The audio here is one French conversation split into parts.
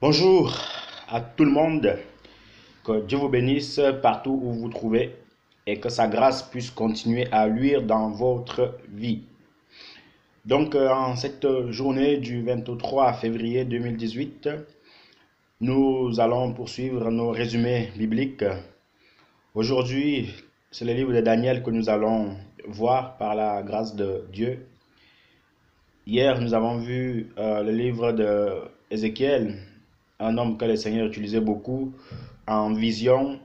Bonjour à tout le monde, que Dieu vous bénisse partout où vous vous trouvez et que sa grâce puisse continuer à luire dans votre vie. Donc en cette journée du 23 février 2018, nous allons poursuivre nos résumés bibliques. Aujourd'hui, c'est le livre de Daniel que nous allons voir par la grâce de Dieu. Hier, nous avons vu le livre de Ézéchiel, un homme que le Seigneur utilisait beaucoup en vision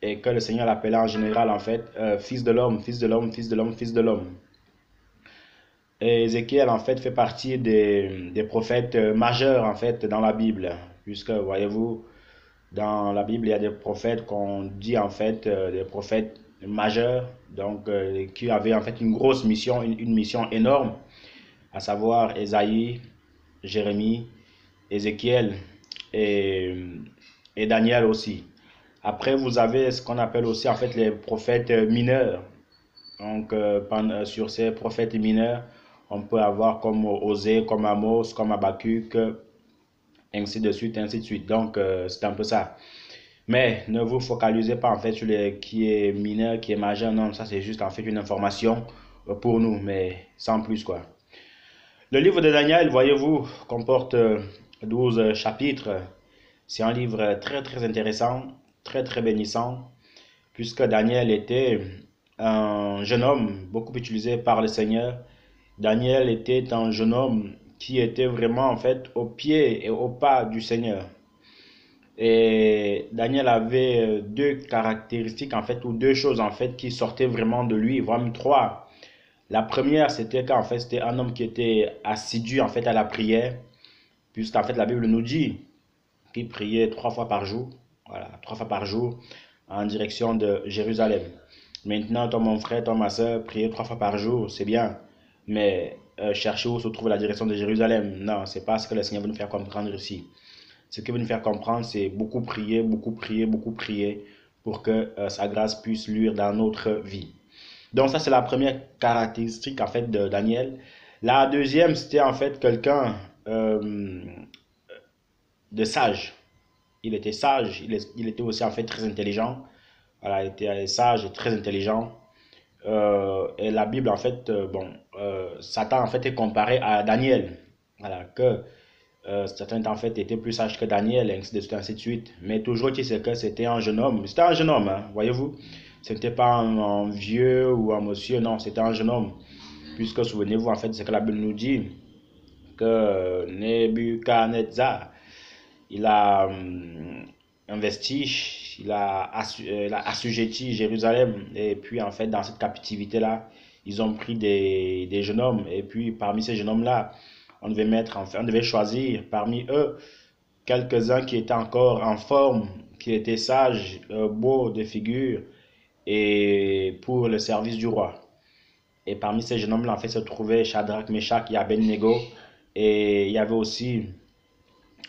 et que le Seigneur l'appelait en général en fait fils de l'homme, fils de l'homme, fils de l'homme, fils de l'homme. Et Ézéchiel en fait fait partie des prophètes majeurs en fait dans la Bible, puisque voyez-vous, dans la Bible il y a des prophètes qu'on dit en fait des prophètes majeurs, donc qui avaient en fait une grosse mission, une mission énorme, à savoir Ésaïe, Jérémie, Ézéchiel et, et Daniel aussi. Après, vous avez ce qu'on appelle aussi en fait les prophètes mineurs. Donc, sur ces prophètes mineurs, on peut avoir comme Osée, comme Amos, comme Habakkuk, ainsi de suite, ainsi de suite. Donc, c'est un peu ça. Mais ne vous focalisez pas en fait sur les qui est mineur, qui est majeur. Non, ça c'est juste en fait une information pour nous, mais sans plus quoi. Le livre de Daniel, voyez-vous, comporte 12 chapitres. C'est un livre très très intéressant, très très bénissant, puisque Daniel était un jeune homme beaucoup utilisé par le Seigneur. Daniel était un jeune homme qui était vraiment en fait au pied et au pas du Seigneur. Et Daniel avait deux caractéristiques en fait, ou deux choses en fait qui sortaient vraiment de lui, vraiment trois. La première, c'était qu'en fait, c'était un homme qui était assidu en fait à la prière, puisqu'en fait la Bible nous dit qu'il priait 3 fois par jour, voilà, 3 fois par jour, en direction de Jérusalem. Maintenant, toi mon frère, toi ma soeur, prier 3 fois par jour, c'est bien, mais chercher où se trouve la direction de Jérusalem, non, c'est pas ce que le Seigneur veut nous faire comprendre ici. Ce qu'il veut nous faire comprendre, c'est beaucoup prier, beaucoup prier, beaucoup prier, pour que sa grâce puisse luire dans notre vie. Donc ça, c'est la première caractéristique en fait de Daniel. La deuxième, c'était en fait quelqu'un de sage. Il était sage, il était aussi en fait très intelligent. Voilà, il était sage et très intelligent. Et la Bible, en fait, Satan en fait est comparé à Daniel. Voilà, que Satan en fait était plus sage que Daniel, ainsi de suite, ainsi de suite. Mais toujours, tu sais que c'était un jeune homme. C'était un jeune homme, hein, voyez-vous. Ce n'était pas un vieux ou un monsieur, non, c'était un jeune homme. Puisque souvenez-vous, en fait, c'est que la Bible nous dit que Nebuchadnezzar, il a investi, il a assujetti Jérusalem. Et puis, en fait, dans cette captivité-là, ils ont pris des jeunes hommes. Et puis, parmi ces jeunes hommes-là, on devait choisir parmi eux quelques-uns qui étaient encore en forme, qui étaient sages, beaux de figure, et pour le service du roi. Et parmi ces jeunes hommes-là, en fait, se trouvaient Shadrach, Meshach et Abednego. Et il y avait aussi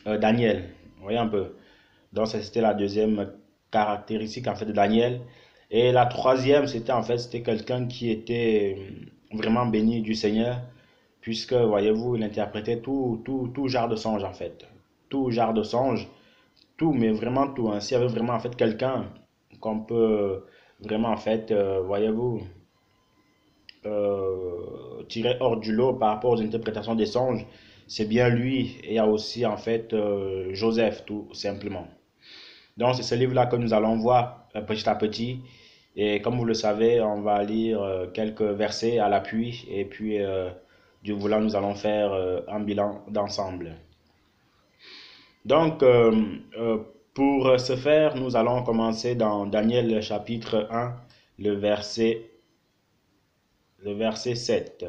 Daniel. Vous voyez un peu. Donc, c'était la deuxième caractéristique en fait de Daniel. Et la troisième, c'était en fait, c'était quelqu'un qui était vraiment béni du Seigneur, puisque, voyez-vous, il interprétait tout genre de songe en fait. Tout genre de songe, tout, mais vraiment tout. Hein. S'il y avait vraiment en fait quelqu'un qu'on peut vraiment en fait, voyez-vous, tirer hors du lot par rapport aux interprétations des songes, c'est bien lui. Et il y a aussi en fait Joseph, tout simplement. Donc, c'est ce livre-là que nous allons voir petit à petit. Et comme vous le savez, on va lire quelques versets à l'appui. Et puis, Dieu voulant, nous allons faire un bilan d'ensemble. Donc, pour ce faire, nous allons commencer dans Daniel chapitre 1, le verset 7.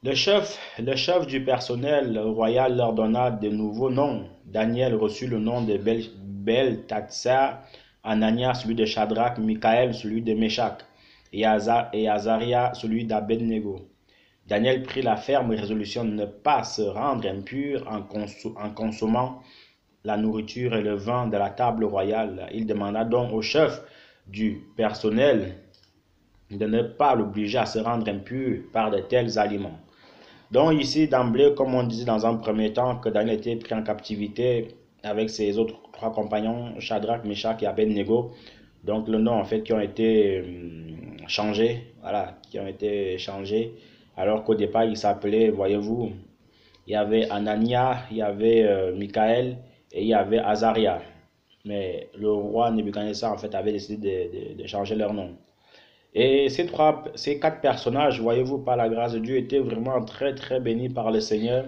Le chef du personnel royal leur donna de nouveaux noms. Daniel reçut le nom de Beltatsar, Anania celui de Shadrach, Michael celui de Meshach, et Azaria celui d'Abednego. Daniel prit la ferme résolution de ne pas se rendre impur en consommant la nourriture et le vin de la table royale. Il demanda donc au chef du personnel de ne pas l'obliger à se rendre impur par de tels aliments. Donc ici, d'emblée, comme on disait dans un premier temps, que Daniel était pris en captivité avec ses autres trois compagnons, Shadrach, Meshach et Abednego. Donc le nom en fait qui ont été changés, voilà, qui ont été changés, alors qu'au départ il s'appelait, voyez-vous, il y avait Anania, il y avait Michael et il y avait Azaria. Mais le roi Nebuchadnezzar en fait avait décidé de changer leur nom. Et ces quatre personnages, voyez-vous, par la grâce de Dieu, étaient vraiment très très bénis par le Seigneur.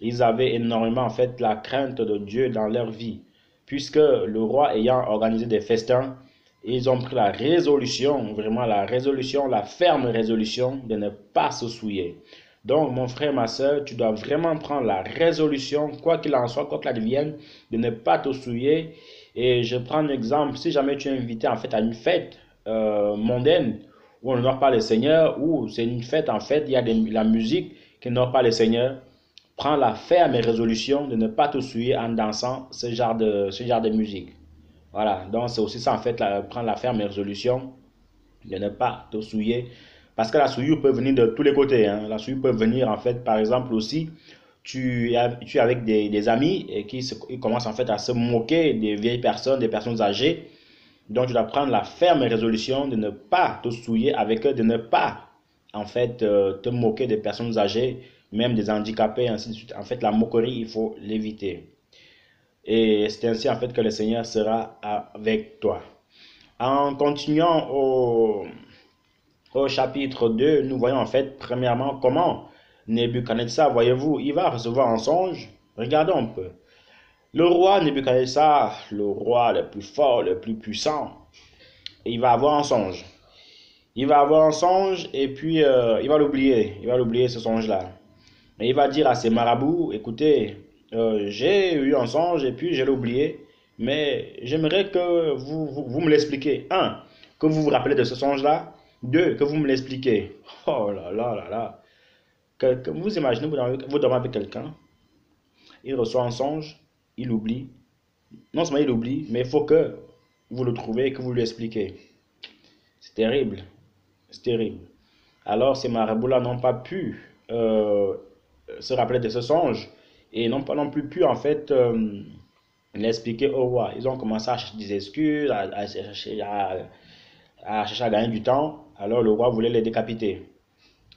Ils avaient énormément en fait la crainte de Dieu dans leur vie, puisque le roi ayant organisé des festins, ils ont pris la résolution, vraiment la résolution, la ferme résolution de ne pas se souiller. Donc, mon frère, ma soeur, tu dois vraiment prendre la résolution, quoi qu'il en soit, quoi qu'il advienne, de ne pas te souiller. Et je prends un exemple, si jamais tu es invité en fait à une fête mondaine où on n'honore pas le Seigneur, ou c'est une fête en fait, il y a la musique qui n'honore pas le Seigneur, prends la ferme résolution de ne pas te souiller en dansant ce genre de musique. Voilà, donc c'est aussi ça en fait, prendre la ferme résolution de ne pas te souiller. Parce que la souillure peut venir de tous les côtés, hein. La souillure peut venir en fait, par exemple aussi, tu es avec des amis et ils commencent en fait à se moquer des vieilles personnes, des personnes âgées. Donc tu dois prendre la ferme résolution de ne pas te souiller avec eux, de ne pas en fait te moquer des personnes âgées, même des handicapés, ainsi de suite. En fait, la moquerie, il faut l'éviter. Et c'est ainsi en fait que le Seigneur sera avec toi. En continuant au chapitre 2, nous voyons en fait premièrement comment Nebuchadnezzar, voyez-vous, il va recevoir un songe. Regardons un peu. Le roi Nebuchadnezzar, le roi le plus fort, le plus puissant, il va avoir un songe. Il va avoir un songe et puis il va l'oublier. Il va l'oublier ce songe-là. Et il va dire à ses marabouts, écoutez, j'ai eu un songe et puis je l'ai oublié, mais j'aimerais que vous me l'expliquiez. Un, que vous vous rappelez de ce songe-là. Deux, que vous me l'expliquez. Oh là là là là. Que vous imaginez, vous dormez avec quelqu'un, il reçoit un songe, il oublie. Non seulement il oublie, mais il faut que vous le trouvez et que vous lui expliquez. C'est terrible. C'est terrible. Alors ces marabouts-là n'ont pas pu se rappeler de ce songe et n'ont pas non plus pu en fait l'expliquer au roi. Ils ont commencé à chercher des excuses, à chercher à gagner du temps. Alors le roi voulait les décapiter.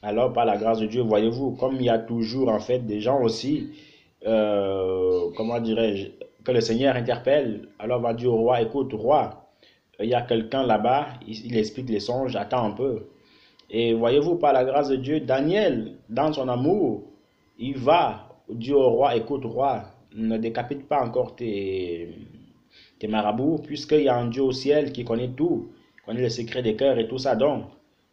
Alors par la grâce de Dieu, voyez-vous, comme il y a toujours en fait des gens aussi, comment dirais-je, que le Seigneur interpelle, alors on va dire au roi, écoute roi, il y a quelqu'un là-bas, il explique les songes, attends un peu. Et voyez-vous, par la grâce de Dieu, Daniel, dans son amour, il va dire au roi, écoute roi, ne décapite pas encore tes marabouts, puisqu'il y a un Dieu au ciel qui connaît tout, connaît les secrets des cœurs et tout ça. Donc,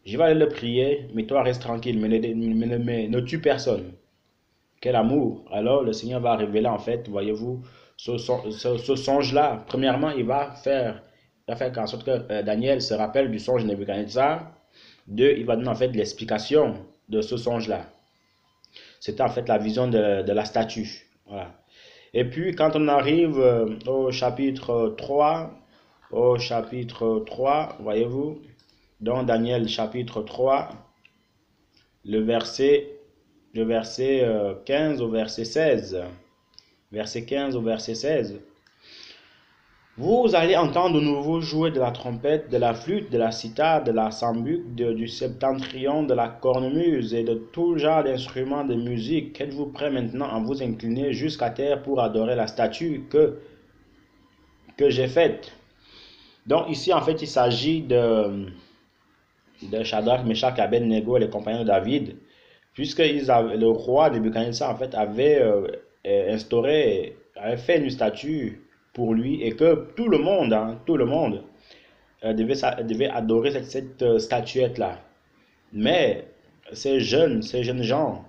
je vais aller le prier, mais toi reste tranquille, mais ne tue personne. Quel amour! Alors le Seigneur va révéler en fait, voyez-vous, ce songe-là. Premièrement, il va faire en sorte que Daniel se rappelle du songe de Nebuchadnezzar. Deux, il va donner en fait l'explication de ce songe-là. C'était en fait la vision de la statue. Voilà. Et puis quand on arrive au chapitre 3, voyez-vous, dans Daniel chapitre 3, le verset 15 au verset 16. Verset 15 au verset 16. Vous allez entendre de nouveau jouer de la trompette, de la flûte, de la cithare, de la sambuc, du septentrion, de la cornemuse et de tout genre d'instruments de musique. Êtes-vous prêts maintenant à vous incliner jusqu'à terre pour adorer la statue que j'ai faite? Donc ici, en fait, il s'agit de Shadrach, Meshach, Abednego et les compagnons de David, puisque le roi Nebuchadnezzar en fait avait avait fait une statue pour lui et que tout le monde, hein, tout le monde devait adorer cette statuette-là. Mais ces jeunes gens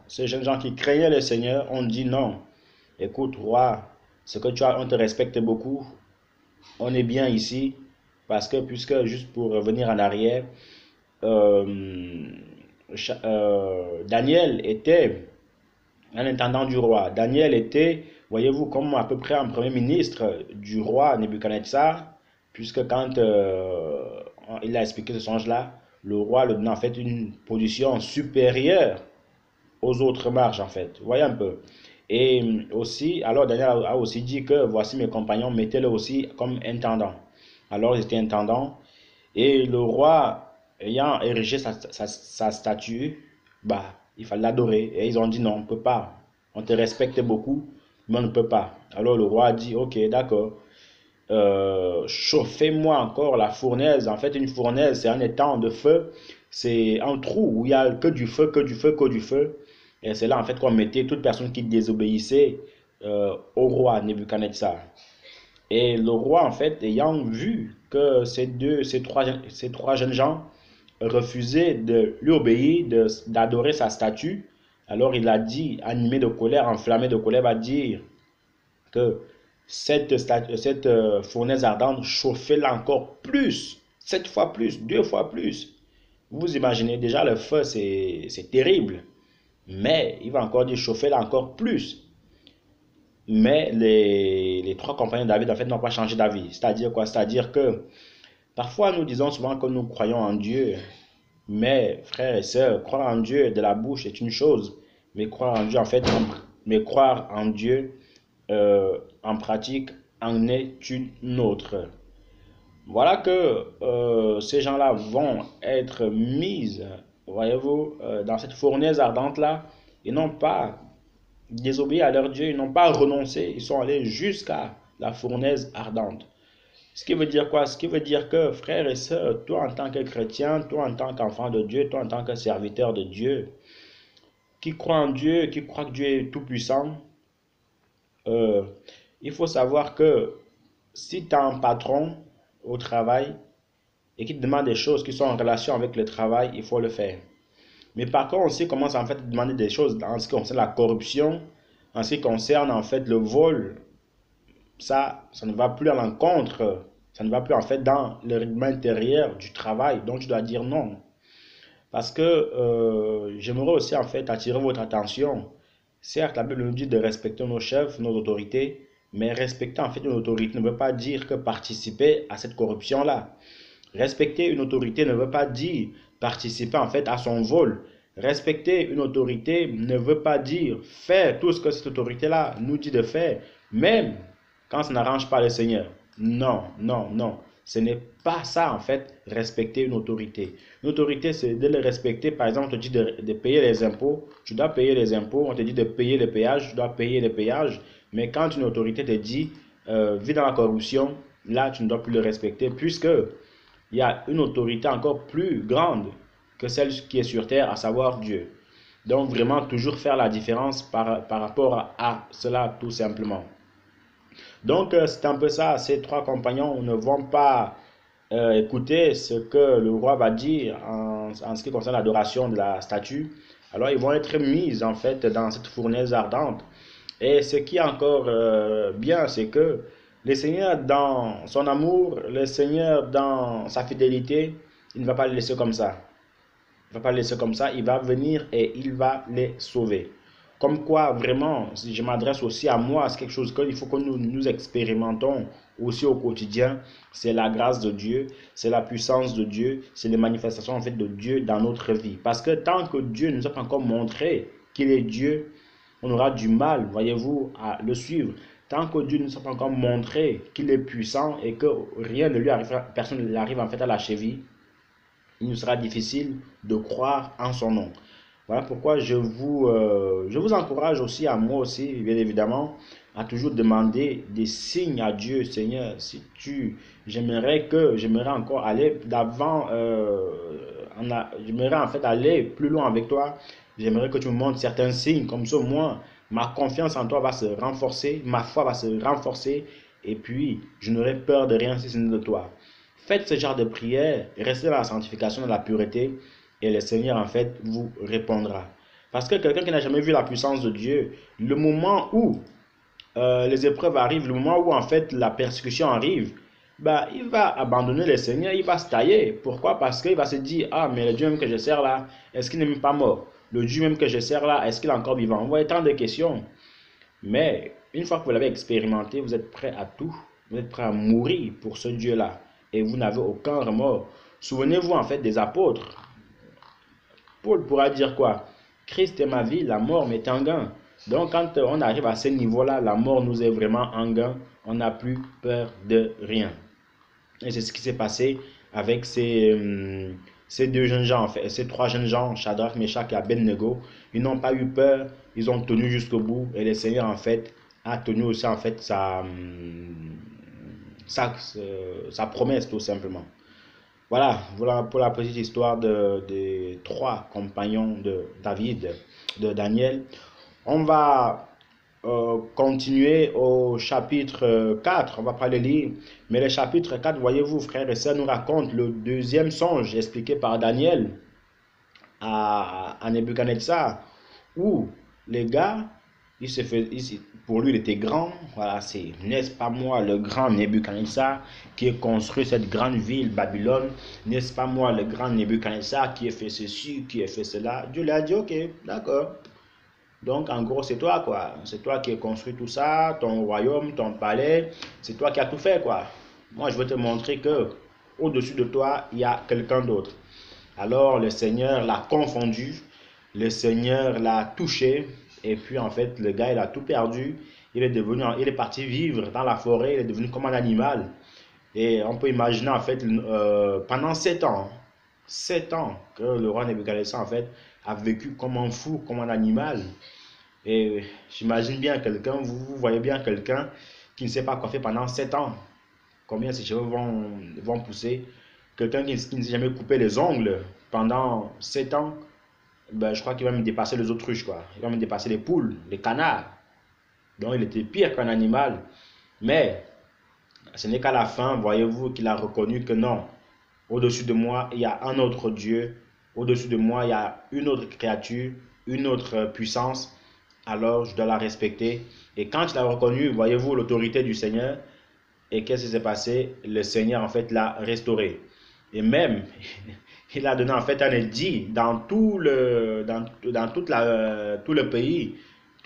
qui craignaient le Seigneur ont dit non. Écoute, roi, ce que tu as, on te respecte beaucoup, on est bien ici, parce que puisque juste pour revenir en arrière, euh, Daniel était un intendant du roi. Daniel était, voyez-vous, comme à peu près un premier ministre du roi Nebuchadnezzar, puisque quand il a expliqué ce songe-là, le roi lui donnait en fait une position supérieure aux autres marches en fait. Vous voyez un peu. Et aussi, alors Daniel a aussi dit que voici mes compagnons, mettez-le aussi comme intendant. Alors ils étaient intendants. Et le roi, ayant érigé sa statue, bah, il fallait l'adorer. Et ils ont dit non, on ne peut pas. On te respecte beaucoup, mais on ne peut pas. Alors le roi a dit, ok, d'accord. Chauffez-moi encore la fournaise. En fait, une fournaise, c'est un étang de feu. C'est un trou où il n'y a que du feu, que du feu, que du feu. Et c'est là, en fait, qu'on mettait toute personne qui désobéissait au roi Nebuchadnezzar. Et le roi, en fait, ayant vu que ces trois jeunes gens refusaient de lui obéir, d'adorer sa statue, alors il a dit, animé de colère, enflammé de colère, va dire que cette fournaise ardente, chauffez-la encore plus, 7 fois plus, 2 fois plus. Vous imaginez déjà le feu, c'est terrible. Mais il va encore dire chauffer-la encore plus. Mais les trois compagnons de David, en fait, n'ont pas changé d'avis. C'est-à-dire quoi? C'est-à-dire que parfois, nous disons souvent que nous croyons en Dieu. Mais, frères et sœurs, croire en Dieu de la bouche est une chose. Mais croire en Dieu, en fait, mais croire en Dieu en pratique en est une autre. Voilà que ces gens-là vont être mis, voyez-vous, dans cette fournaise ardente-là. Ils n'ont pas désobéi à leur Dieu, ils n'ont pas renoncé, ils sont allés jusqu'à la fournaise ardente. Ce qui veut dire quoi? Ce qui veut dire que, frères et sœurs, toi en tant que chrétien, toi en tant qu'enfant de Dieu, toi en tant que serviteur de Dieu, qui croit en Dieu, qui croit que Dieu est tout-puissant, euh, il faut savoir que si tu as un patron au travail et qui te demande des choses qui sont en relation avec le travail, il faut le faire. Mais par contre, on sait comment en fait demander des choses en ce qui concerne la corruption, en ce qui concerne en fait le vol, ça ne va plus à l'encontre, ça ne va plus en fait dans le règlement intérieur du travail. Donc je dois dire non. Parce que j'aimerais aussi en fait attirer votre attention. Certes, la Bible nous dit de respecter nos chefs, nos autorités, mais respecter en fait une autorité ne veut pas dire que participer à cette corruption-là. Respecter une autorité ne veut pas dire participer en fait à son vol. Respecter une autorité ne veut pas dire faire tout ce que cette autorité-là nous dit de faire, même quand ça n'arrange pas le Seigneur. Non, non, non. Ce n'est pas ça en fait, respecter une autorité. Une autorité, c'est de le respecter. Par exemple, on te dit de payer les impôts, tu dois payer les impôts. On te dit de payer les péages, tu dois payer les péages. Mais quand une autorité te dit, vis dans la corruption, là, tu ne dois plus le respecter, puisque il y a une autorité encore plus grande que celle qui est sur terre, à savoir Dieu. Donc vraiment toujours faire la différence par rapport à cela tout simplement. Donc c'est un peu ça, ces trois compagnons ne vont pas écouter ce que le roi va dire en ce qui concerne l'adoration de la statue. Alors ils vont être mis en fait dans cette fournaise ardente. Et ce qui est encore bien, c'est que le Seigneur dans son amour, le Seigneur dans sa fidélité, il ne va pas les laisser comme ça. Il ne va pas les laisser comme ça, il va venir et il va les sauver. Comme quoi, vraiment, si je m'adresse aussi à moi, c'est quelque chose qu'il faut que nous expérimentons aussi au quotidien. C'est la grâce de Dieu, c'est la puissance de Dieu, c'est les manifestations en fait de Dieu dans notre vie. Parce que tant que Dieu ne nous a pas encore montré qu'il est Dieu, on aura du mal, voyez-vous, à le suivre. Tant que Dieu ne nous a pas encore montré qu'il est puissant et que rien ne lui arrive, personne ne l'arrive en fait à la cheville, il nous sera difficile de croire en son nom. Voilà pourquoi je vous encourage aussi, à moi aussi, bien évidemment, à toujours demander des signes à Dieu. Seigneur, si tu, j'aimerais encore aller d'avant, j'aimerais en fait aller plus loin avec toi. J'aimerais que tu me montres certains signes, comme ça, moi, ma confiance en toi va se renforcer, ma foi va se renforcer, et puis je n'aurai peur de rien si ce n'est de toi. Faites ce genre de prière, restez dans la sanctification, dans la pureté, et le Seigneur, en fait, vous répondra. Parce que quelqu'un qui n'a jamais vu la puissance de Dieu, le moment où les épreuves arrivent, le moment où, en fait, la persécution arrive, bah, il va abandonner le Seigneur, il va se tailler. Pourquoi? Parce qu'il va se dire, ah, mais le Dieu même que je sers là, est-ce qu'il n'est même pas mort? Le Dieu même que je sers là, est-ce qu'il est encore vivant? Vous voyez tant de questions. Mais une fois que vous l'avez expérimenté, vous êtes prêt à tout. Vous êtes prêt à mourir pour ce Dieu-là. Et vous n'avez aucun remords. Souvenez-vous en fait des apôtres. Paul pourra dire quoi? Christ est ma vie, la mort m'est un gain. Donc quand on arrive à ce niveau-là, la mort nous est vraiment un gain, on n'a plus peur de rien. Et c'est ce qui s'est passé avec ces deux jeunes gens, en fait, ces trois jeunes gens, Shadrach, Meshach et Abednego. Ils n'ont pas eu peur, ils ont tenu jusqu'au bout. Et le Seigneur, en fait, a tenu aussi, en fait, sa promesse, tout simplement. Voilà pour la petite histoire des trois compagnons de David, de Daniel. On va continuer au chapitre 4, on va pas le lire, mais le chapitre 4, voyez-vous, frères et sœurs, nous raconte le deuxième songe expliqué par Daniel à Nebuchadnezzar, où les gars, pour lui, il était grand. Voilà, c'est, n'est-ce pas moi, le grand Nebuchadnezzar qui a construit cette grande ville, Babylone? N'est-ce pas moi, le grand Nebuchadnezzar qui a fait ceci, qui a fait cela? Dieu lui a dit, ok, d'accord. Donc, en gros, c'est toi, quoi. C'est toi qui as construit tout ça, ton royaume, ton palais. C'est toi qui as tout fait, quoi. Moi, je veux te montrer que au-dessus de toi, il y a quelqu'un d'autre. Alors, le Seigneur l'a confondu. Le Seigneur l'a touché. Et puis, en fait, le gars, il a tout perdu. Il est parti vivre dans la forêt. Il est devenu comme un animal. Et on peut imaginer, en fait, pendant 7 ans, que le roi Nebuchadnezzar, en fait, a vécu comme un fou, comme un animal. Et j'imagine bien quelqu'un, vous voyez bien quelqu'un qui ne sait pas quoi faire pendant 7 ans. Combien ses cheveux vont pousser. Quelqu'un qui ne s'est jamais coupé les ongles pendant 7 ans, ben, je crois qu'il va me dépasser les autruches, quoi. Il va me dépasser les poules, les canards. Donc il était pire qu'un animal. Mais ce n'est qu'à la fin, voyez-vous, qu'il a reconnu que non, au-dessus de moi, il y a un autre Dieu. Au-dessus de moi, il y a une autre créature, une autre puissance. Alors, je dois la respecter. Et quand il a reconnu, voyez-vous, l'autorité du Seigneur, et qu'est-ce qui s'est passé? Le Seigneur, en fait, l'a restauré. Et même, il a donné, en fait, un édit dans tout le pays.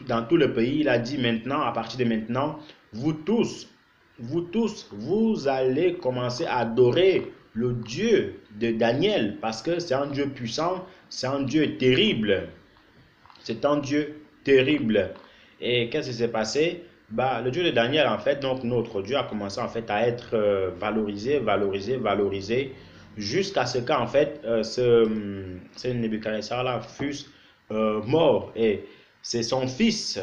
Dans tout le pays, il a dit maintenant, à partir de maintenant, vous tous, vous allez commencer à adorer le Dieu de Daniel, parce que c'est un Dieu puissant, c'est un Dieu terrible. C'est un Dieu terrible. Et qu'est-ce qui s'est passé? Bah, le Dieu de Daniel, en fait, donc notre Dieu a commencé en fait à être valorisé, jusqu'à ce qu'en fait, ce Nebuchadnezzar-là fût mort. Et c'est son fils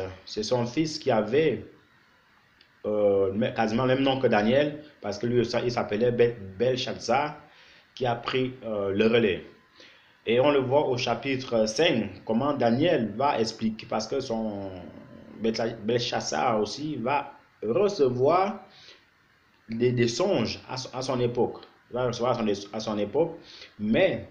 qui avait quasiment le même nom que Daniel, parce que lui, il s'appelait Belshazzar, qui a pris le relais. Et on le voit au chapitre 5, comment Daniel va expliquer, parce que son Belshazzar aussi va recevoir des songes à son époque. Il va recevoir à son époque, mais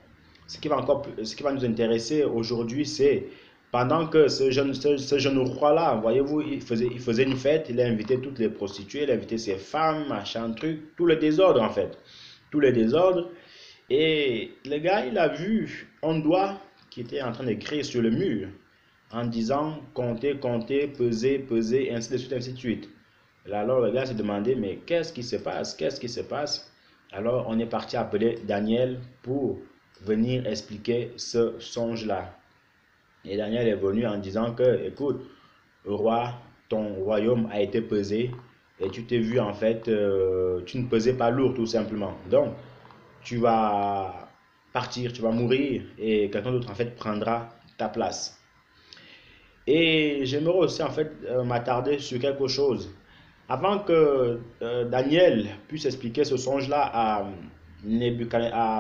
ce qui va nous intéresser aujourd'hui, c'est pendant que ce jeune roi-là, voyez-vous, il faisait une fête, il a invité toutes les prostituées, il a invité ses femmes, machin, truc, tout le désordre en fait. Tout le désordre. Et le gars, il a vu un doigt qui était en train d'écrire sur le mur en disant comptez, comptez, pesez, pesez, ainsi de suite, ainsi de suite. Et alors le gars s'est demandé, mais qu'est-ce qui se passe? Qu'est-ce qui se passe? Alors on est parti appeler Daniel pour venir expliquer ce songe-là. Et Daniel est venu en disant que, écoute, roi, ton royaume a été pesé et tu t'es vu en fait, tu ne pesais pas lourd tout simplement. Donc, tu vas partir, tu vas mourir et quelqu'un d'autre en fait prendra ta place. Et j'aimerais aussi en fait m'attarder sur quelque chose. Avant que Daniel puisse expliquer ce songe-là à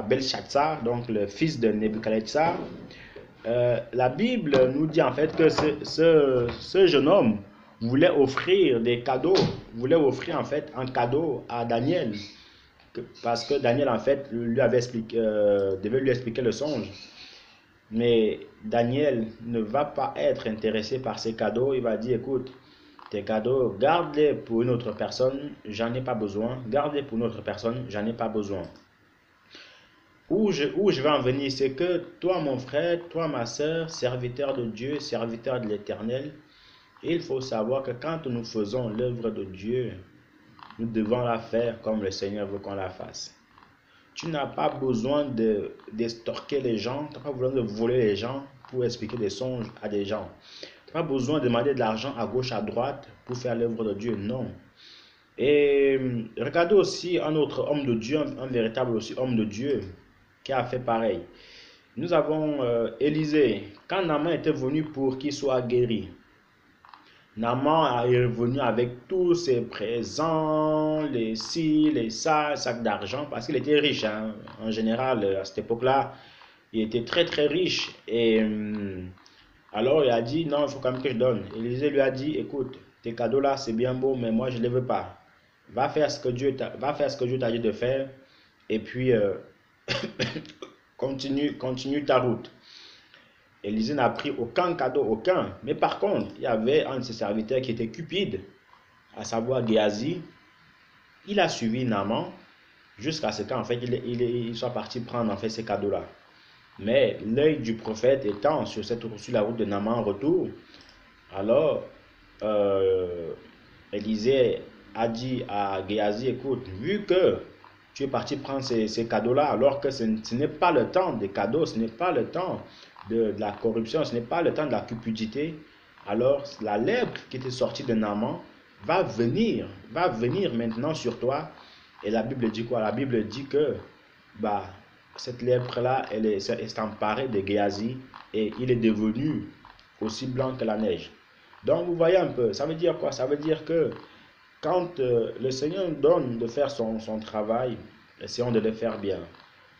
Belshazzar, donc le fils de Nebuchadnezzar, la Bible nous dit en fait que ce jeune homme voulait offrir des cadeaux, voulait offrir en fait un cadeau à Daniel, parce que Daniel en fait devait lui expliquer le songe. Mais Daniel ne va pas être intéressé par ces cadeaux. Il va dire, écoute, tes cadeaux, garde-les pour une autre personne, j'en ai pas besoin. Garde-les pour une autre personne, j'en ai pas besoin. Où je vais en venir, c'est que toi, mon frère, toi, ma soeur, serviteur de Dieu, serviteur de l'Éternel, il faut savoir que quand nous faisons l'œuvre de Dieu, nous devons la faire comme le Seigneur veut qu'on la fasse. Tu n'as pas besoin d'estorquer les gens, tu n'as pas besoin de voler les gens pour expliquer des songes à des gens. Tu n'as pas besoin de demander de l'argent à gauche, à droite pour faire l'œuvre de Dieu, non. Et regardez aussi un autre homme de Dieu, un véritable aussi homme de Dieu qui a fait pareil. Nous avons Élisée. Quand Naaman était venu pour qu'il soit guéri, Naaman est revenu avec tous ses présents, les ci, les ça, sacs d'argent, parce qu'il était riche. Hein. En général, à cette époque-là, il était très très riche. Et alors il a dit, non, il faut quand même que je donne. Élisée lui a dit, écoute, tes cadeaux là, c'est bien beau, mais moi je ne les veux pas. Va faire ce que Dieu t'a dit de faire, et puis continue ta route. Élisée n'a pris aucun cadeau, aucun. Mais par contre, il y avait un de ses serviteurs qui était cupide, à savoir Géasi. Il a suivi Naaman jusqu'à ce qu'en fait il soit parti prendre en fait ces cadeaux-là. Mais l'œil du prophète étant sur la route de Naaman en retour, alors Élisée a dit à Géasi, écoute, vu que tu es parti prendre ces cadeaux-là, alors que ce n'est pas le temps des cadeaux, ce n'est pas le temps de la corruption, ce n'est pas le temps de la cupidité, alors la lèpre qui était sortie de Naaman va venir maintenant sur toi. Et la Bible dit quoi? La Bible dit que cette lèpre-là, elle s'est emparée de Géasi et il est devenu aussi blanc que la neige. Donc vous voyez un peu, ça veut dire quoi? Ça veut dire que quand le Seigneur donne de faire son travail, essayons de le faire bien.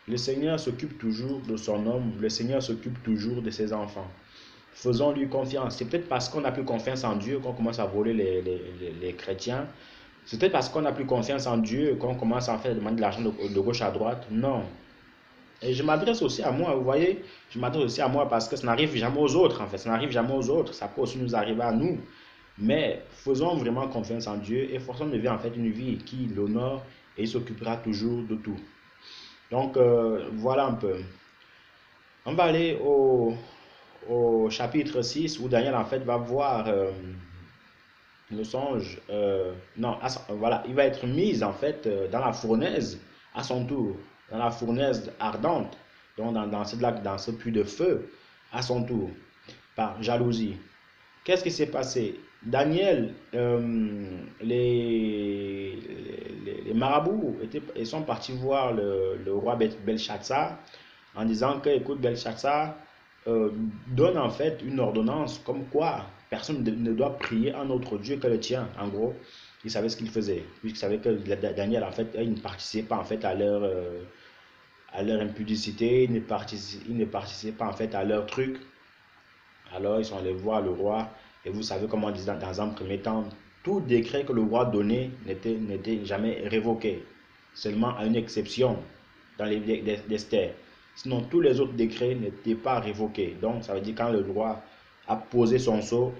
Le Seigneur s'occupe toujours de son homme, le Seigneur s'occupe toujours de ses enfants. Faisons-lui confiance. C'est peut-être parce qu'on n'a plus confiance en Dieu qu'on commence à voler les chrétiens. C'est peut-être parce qu'on n'a plus confiance en Dieu qu'on commence à faire demander de l'argent de gauche à droite. Non. Et je m'adresse aussi à moi, vous voyez, je m'adresse aussi à moi parce que ça n'arrive jamais aux autres, en fait, ça n'arrive jamais aux autres, ça peut aussi nous arriver à nous. Mais faisons vraiment confiance en Dieu et forçons de vivre en fait une vie qui l'honore et il s'occupera toujours de tout. Donc voilà un peu. On va aller au chapitre 6 où Daniel en fait va voir le songe. Non, voilà, il va être mis en fait dans la fournaise à son tour, dans la fournaise ardente, donc dans ce puits de feu à son tour, par jalousie. Qu'est-ce qui s'est passé? Daniel, les marabouts ils sont partis voir le roi Belshazzar en disant que, écoute, Belshazzar donne en fait une ordonnance comme quoi personne ne doit prier un autre Dieu que le tien. En gros, il savait ce qu'il faisait, puisqu'il savait que Daniel, en fait, il ne participait pas en fait à leur impudicité, il ne participait pas en fait à leur truc. Alors ils sont allés voir le roi. Et vous savez comment on dit dans un premier temps, tout décret que le roi donnait n'était jamais révoqué. Seulement à une exception dans les d'Esther. Sinon, tous les autres décrets n'étaient pas révoqués. Donc, ça veut dire quand le roi a posé son sceau,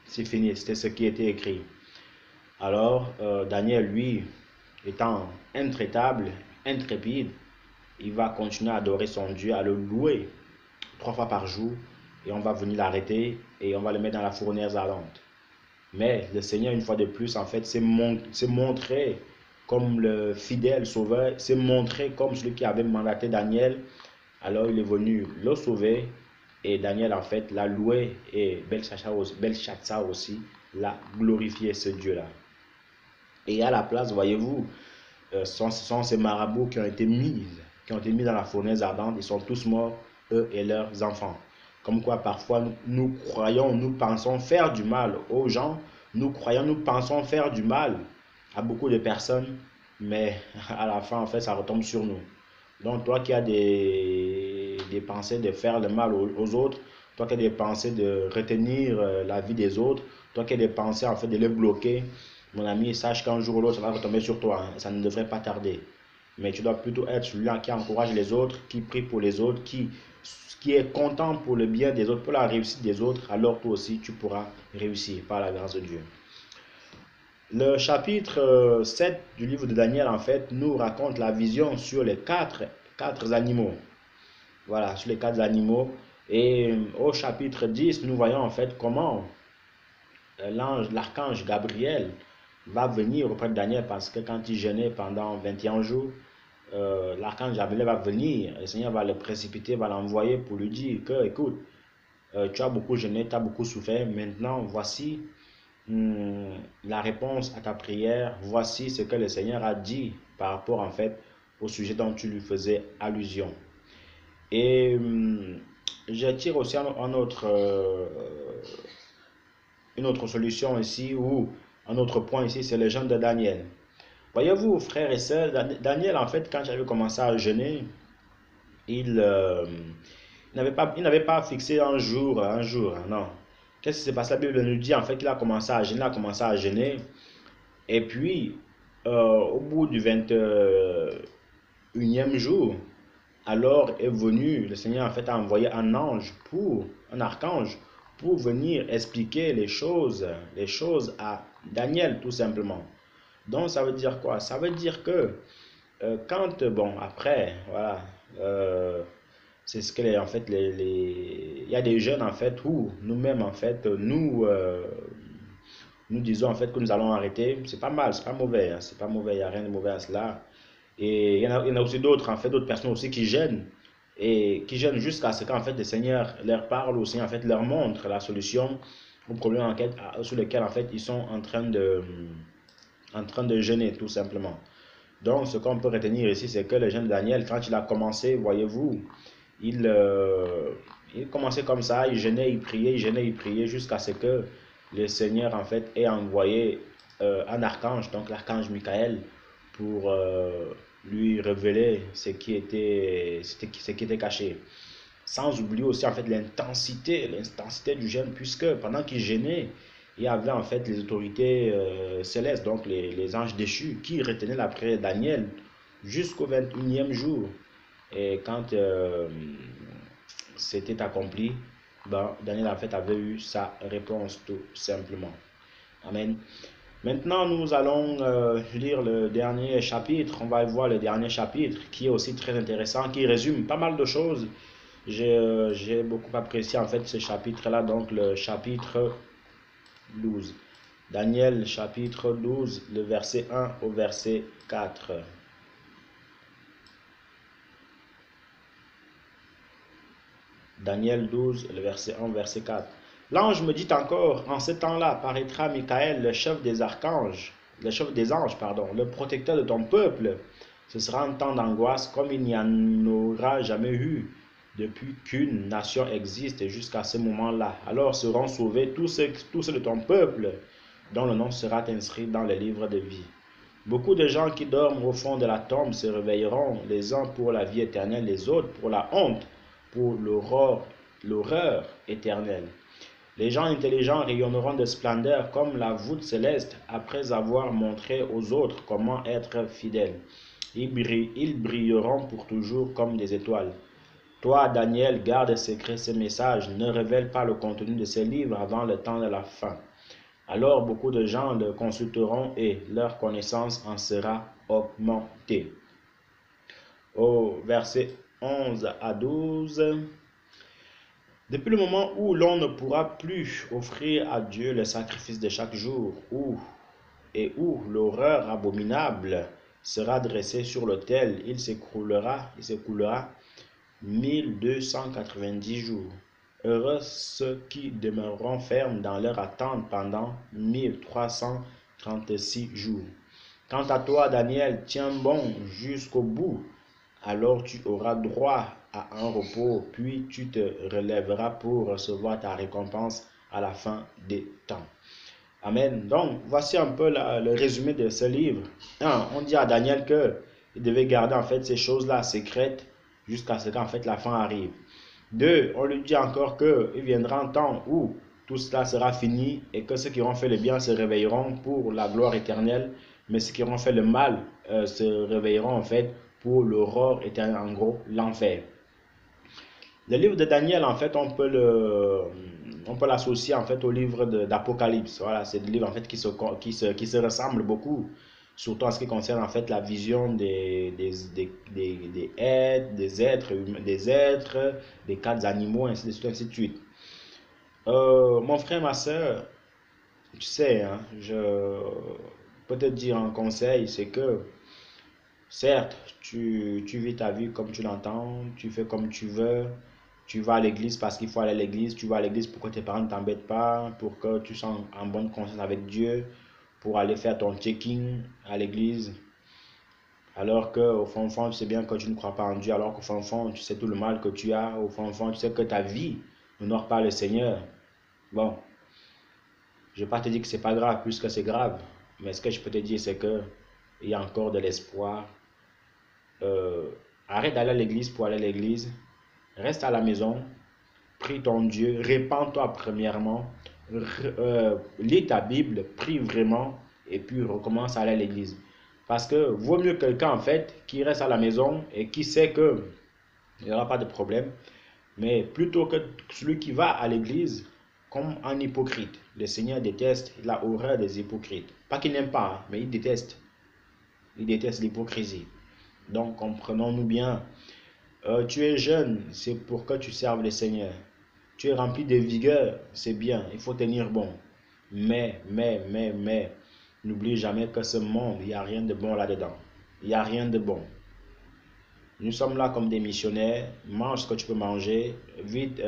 c'est fini. C'était ce qui était écrit. Alors, Daniel, lui, étant intraitable, intrépide, il va continuer à adorer son Dieu, à le louer 3 fois par jour. Et on va venir l'arrêter et on va le mettre dans la fournaise ardente. Mais le Seigneur, une fois de plus, en fait, s'est montré comme le fidèle sauveur, s'est montré comme celui qui avait mandaté Daniel. Alors il est venu le sauver et Daniel, en fait, l'a loué et Belshazzar aussi l'a glorifié, ce Dieu-là. Et à la place, voyez-vous, ce sont ces marabouts qui ont été mis dans la fournaise ardente. Ils sont tous morts, eux et leurs enfants. Comme quoi parfois nous croyons, nous pensons faire du mal aux gens, nous pensons faire du mal à beaucoup de personnes, mais à la fin en fait ça retombe sur nous. Donc toi qui as des pensées de faire le mal aux autres, toi qui as des pensées de retenir la vie des autres, toi qui as des pensées en fait de les bloquer, mon ami, sache qu'un jour ou l'autre ça va retomber sur toi, hein, ça ne devrait pas tarder. Mais tu dois plutôt être celui qui encourage les autres, qui prie pour les autres, qui est content pour le bien des autres, pour la réussite des autres, alors toi aussi tu pourras réussir par la grâce de Dieu. Le chapitre 7 du livre de Daniel, en fait, nous raconte la vision sur les quatre animaux. Voilà, sur les 4 animaux. Et au chapitre 10, nous voyons en fait comment l'archange Gabriel va venir auprès de Daniel parce que quand il jeûnait pendant 21 jours, l'archange Gabriel va venir, le Seigneur va le précipiter, va l'envoyer pour lui dire que, écoute, tu as beaucoup jeûné, tu as beaucoup souffert. Maintenant, voici la réponse à ta prière. Voici ce que le Seigneur a dit par rapport en fait au sujet dont tu lui faisais allusion. Et j'attire aussi une autre solution ici, ou un autre point ici, c'est le jeûne de Daniel. Voyez-vous, frères et sœurs, Daniel, en fait, quand j'avais commencé à jeûner, il, il n'avait pas fixé un jour, non. Qu'est-ce qui s'est passé? La Bible nous dit en fait qu'il a commencé à jeûner, et puis au bout du 21e jour, alors est venu, le Seigneur en fait a envoyé un archange, pour venir expliquer les choses à Daniel tout simplement. Donc ça veut dire quoi? Ça veut dire que quand, bon, après, voilà, c'est ce que en fait, il y a des jeunes en fait où nous-mêmes en fait, nous disons en fait que nous allons arrêter. C'est pas mal, c'est pas mauvais, hein, c'est pas mauvais, il n'y a rien de mauvais à cela. Et il y en a aussi d'autres, en fait, d'autres personnes aussi qui gênent. Et qui gênent jusqu'à ce qu'en fait le Seigneur leur parle aussi, en fait, leur montre la solution au problème sur lequel en fait ils sont en train de jeûner tout simplement. Donc ce qu'on peut retenir ici, c'est que le jeûne de Daniel, quand il a commencé, voyez-vous, il, euh, il commençait comme ça, il jeûnait, il priait, il jeûnait, il priait, jusqu'à ce que le Seigneur en fait ait envoyé un archange, donc l'archange Michael, pour lui révéler ce qui était caché. Sans oublier aussi en fait l'intensité du jeûne, puisque pendant qu'il jeûnait, il y avait en fait les autorités célestes, donc les anges déchus, qui retenaient la prière de Daniel jusqu'au 21e jour. Et quand c'était accompli, ben, Daniel en fait avait eu sa réponse tout simplement. Amen. Maintenant, nous allons lire le dernier chapitre. On va voir le dernier chapitre qui est aussi très intéressant, qui résume pas mal de choses. J'ai beaucoup apprécié en fait ce chapitre-là, donc le chapitre 12. Daniel chapitre 12, le verset 1 au verset 4. Daniel 12, le verset 1, verset 4. L'ange me dit encore, en ce temps-là paraîtra Michael, le chef des archanges, le chef des anges, pardon, le protecteur de ton peuple. Ce sera un temps d'angoisse comme il n'y en aura jamais eu depuis qu'une nation existe jusqu'à ce moment-là. Alors seront sauvés tous ceux de ton peuple, dont le nom sera inscrit dans le livre de vie. Beaucoup de gens qui dorment au fond de la tombe se réveilleront, les uns pour la vie éternelle, les autres pour la honte, pour l'horreur éternelle. Les gens intelligents rayonneront de splendeur comme la voûte céleste après avoir montré aux autres comment être fidèles. Ils brilleront pour toujours comme des étoiles. Toi, Daniel, garde secret ces messages, ne révèle pas le contenu de ces livres avant le temps de la fin. Alors beaucoup de gens le consulteront et leur connaissance en sera augmentée. Au verset 11 à 12. Depuis le moment où l'on ne pourra plus offrir à Dieu le sacrifice de chaque jour, et où l'horreur abominable sera dressée sur l'autel, il s'écoulera 1290 jours. Heureux ceux qui demeureront fermes dans leur attente pendant 1336 jours. Quant à toi, Daniel, tiens bon jusqu'au bout, alors tu auras droit à un repos, puis tu te relèveras pour recevoir ta récompense à la fin des temps. Amen. Donc, voici un peu le résumé de ce livre. 1. On dit à Daniel qu'il devait garder en fait ces choses-là secrètes jusqu'à ce qu'en fait la fin arrive. 2. On lui dit encore qu'il viendra un temps où tout cela sera fini et que ceux qui auront fait le bien se réveilleront pour la gloire éternelle, mais ceux qui auront fait le mal se réveilleront en fait pour l'aurore éternelle, en gros, l'enfer. Le livre de Daniel, en fait, on peut l'associer en fait au livre d'Apocalypse. Voilà, c'est des livres en fait qui se ressemblent beaucoup, surtout en ce qui concerne en fait la vision des êtres, des quatre animaux, ainsi de suite, ainsi de suite. Mon frère, ma soeur, tu sais, hein, je peux te dire un conseil, c'est que certes, tu vis ta vie comme tu l'entends, tu fais comme tu veux, Tu vas à l'église parce qu'il faut aller à l'église. Tu vas à l'église pour que tes parents ne t'embêtent pas, pour que tu sois en bonne conscience avec Dieu, pour aller faire ton checking à l'église. Alors qu'au fond, tu sais bien que tu ne crois pas en Dieu. Alors qu'au fond, tu sais tout le mal que tu as. Au fond, tu sais que ta vie n'honore pas le Seigneur. Bon, je ne vais pas te dire que c'est pas grave, puisque c'est grave. Mais ce que je peux te dire, c'est que il y a encore de l'espoir. Arrête d'aller à l'église pour aller à l'église. Reste à la maison. Prie ton Dieu. Répands-toi premièrement. Lis ta Bible. Prie vraiment. Et puis recommence à aller à l'église. Parce que vaut mieux quelqu'un en fait qui reste à la maison et qui sait que il n'y aura pas de problème. Mais plutôt que celui qui va à l'église comme un hypocrite. Le Seigneur déteste, il a horreur des hypocrites. Pas qu'il n'aime pas, hein, mais il déteste. Il déteste l'hypocrisie. Donc comprenons-nous bien. Tu es jeune, c'est pour que tu serves le Seigneur. Tu es rempli de vigueur, c'est bien, il faut tenir bon. Mais, n'oublie jamais que ce monde, il n'y a rien de bon là-dedans. Il n'y a rien de bon. Nous sommes là comme des missionnaires. Mange ce que tu peux manger. Vite,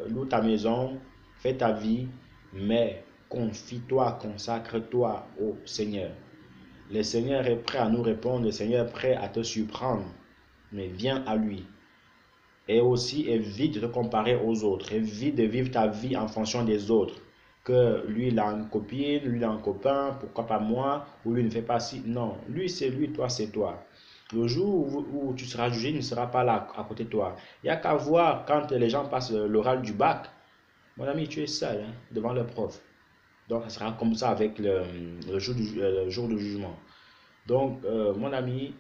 loue ta maison. Fais ta vie. Mais confie-toi, consacre-toi au Seigneur. Le Seigneur est prêt à nous répondre. Le Seigneur est prêt à te surprendre. Mais viens à lui. Et aussi, évite de te comparer aux autres. Évite de vivre ta vie en fonction des autres. Que lui, il a une copine, lui, il a un copain, pourquoi pas moi, ou lui ne fait pas ci. Non, lui, c'est lui, toi, c'est toi. Le jour où tu seras jugé, il ne sera pas là à côté de toi. Il n'y a qu'à voir quand les gens passent l'oral du bac. Mon ami, tu es seul hein, devant le prof. Donc, ça sera comme ça avec le jour du jugement. Donc, mon ami,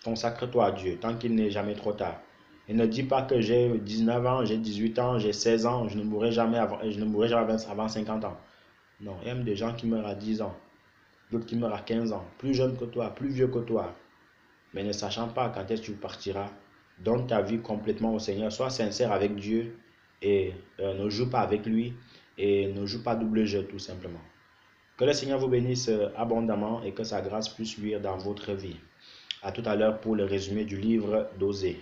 consacre-toi à Dieu tant qu'il n'est jamais trop tard. Et ne dis pas que j'ai 19 ans, j'ai 18 ans, j'ai 16 ans, je ne mourrai jamais avant 50 ans. Non, il y a même des gens qui meurent à 10 ans, d'autres qui meurent à 15 ans, plus jeunes que toi, plus vieux que toi. Mais ne sachant pas quand est-ce que tu partiras, donne ta vie complètement au Seigneur, sois sincère avec Dieu et ne joue pas avec lui et ne joue pas double jeu tout simplement. Que le Seigneur vous bénisse abondamment et que sa grâce puisse luire dans votre vie. À tout à l'heure pour le résumé du livre d'Osée.